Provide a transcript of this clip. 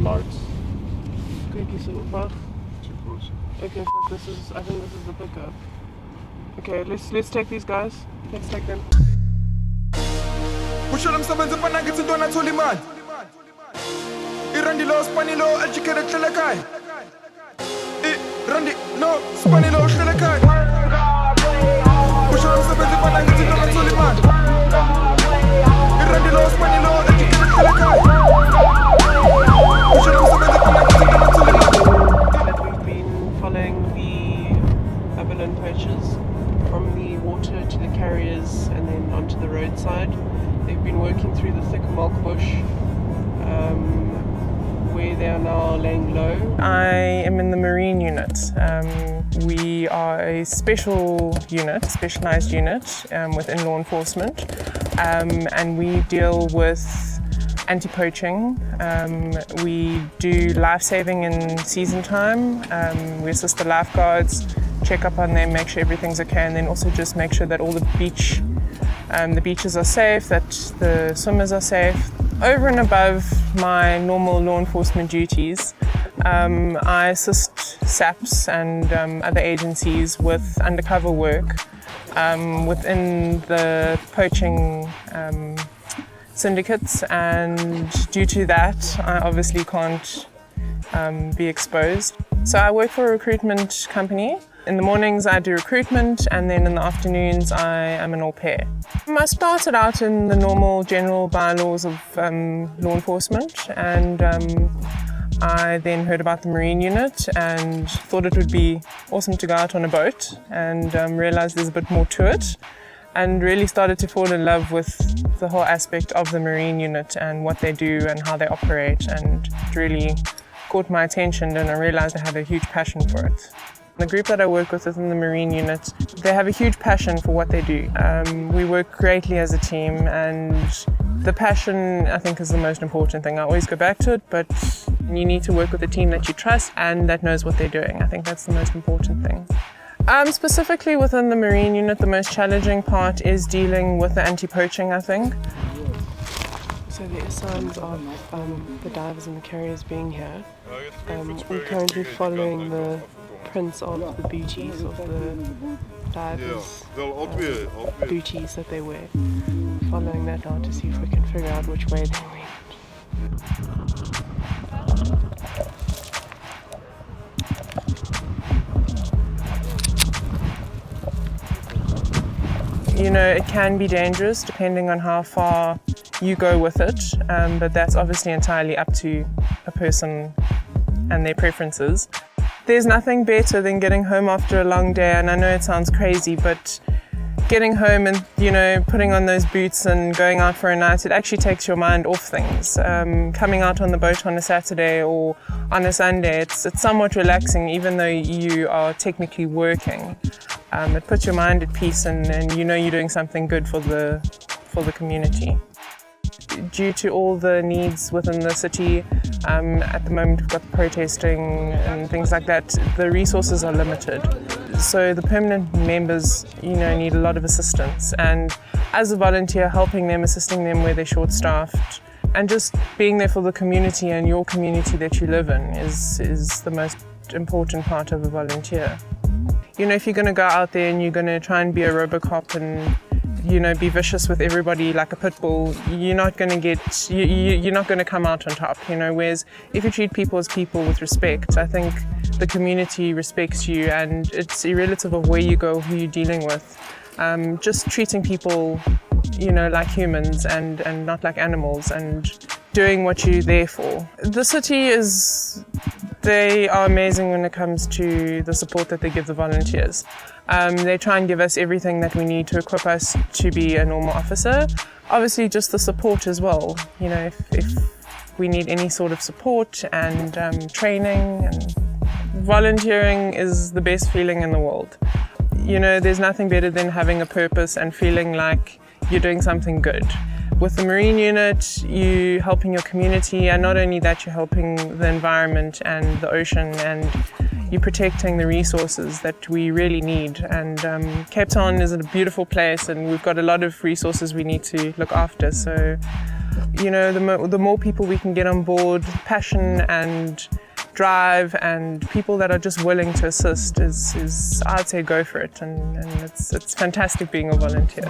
lights. Kyk so wag. Too close. Okay, fuck, I think this is the pickup. Okay, let's take these guys. Let's take them. Kusho msebenzi fana ngithi ntwana thola imali. Irandi lo Spanilo educated hlele ekhaya. Irandi no Spanilo hlele ekhaya. Kusho msebenzi fana ngithi ntwana thola imali. Irandi lo Spanilo educated hlele ekhaya. Kusho msebenzi fana ngithi ntwana thola imali. That we've been following the abalone poachers from the water to the carriers and then onto the roadside. They've been working through the thick mulch bush where they are now laying low. I am in the marine unit. We are a special unit, specialized unit within law enforcement, and we deal with anti-poaching. We do life-saving in season time. We assist the lifeguards, check up on them, make sure everything's okay, and then also just make sure that all the beaches are safe, that the swimmers are safe. Over and above my normal law enforcement duties, I assist SAPS and other agencies with undercover work within the poaching syndicates, and due to that I obviously can't be exposed. So I work for a recruitment company. In the mornings I do recruitment, and then in the afternoons I am an au pair. I started out in the normal general bylaws of law enforcement, and I then heard about the marine unit and thought it would be awesome to go out on a boat, and realized there's a bit more to it, and really started to fall in love with the whole aspect of the marine unit and what they do and how they operate, and it really caught my attention, and I realized I had a huge passion for it. The group that I work with within the marine unit, they have a huge passion for what they do. We work greatly as a team, and the passion I think is the most important thing. I always go back to it, but you need to work with a team that you trust and that knows what they're doing. I think that's the most important thing. Specifically within the marine unit, the most challenging part is dealing with the anti-poaching, I think. So there are signs of the divers and the carriers being here. We're currently following the prints of the booties of the divers, booties that they wear. Following that now to see if we can figure out which way they went. You know, it can be dangerous depending on how far you go with it, but that's obviously entirely up to a person and their preferences. There's nothing better than getting home after a long day, and I know it sounds crazy, but getting home and, you know, putting on those boots and going out for a night, it actually takes your mind off things. Coming out on the boat on a Saturday or on a Sunday, it's somewhat relaxing, even though you are technically working. It puts your mind at peace, and you know you're doing something good for the community. Due to all the needs within the city, at the moment we've got protesting and things like that, the resources are limited. So the permanent members, you know, need a lot of assistance, and as a volunteer, helping them, assisting them where they're short-staffed, and just being there for the community and your community that you live in is the most important part of a volunteer. You know, if you're going to go out there and you're going to try and be a Robocop and, you know, be vicious with everybody like a pit bull, you're not going to you're not going to come out on top, you know. Whereas if you treat people as people with respect, I think the community respects you, and it's irrelative of where you go, who you're dealing with. Just treating people, you know, like humans and not like animals, and doing what you're there for. The city they are amazing when it comes to the support that they give the volunteers. They try and give us everything that we need to equip us to be a normal officer. Obviously just the support as well. You know, if we need any sort of support and training, and volunteering is the best feeling in the world. You know, there's nothing better than having a purpose and feeling like you're doing something good. With the Marine unit, you're helping your community, and not only that, you're helping the environment and the ocean, and you're protecting the resources that we really need. And Cape Town is a beautiful place, and we've got a lot of resources we need to look after. So You know, the more people we can get on board, passion and drive and people that are just willing to assist is I'd say go for it, and it's fantastic being a volunteer.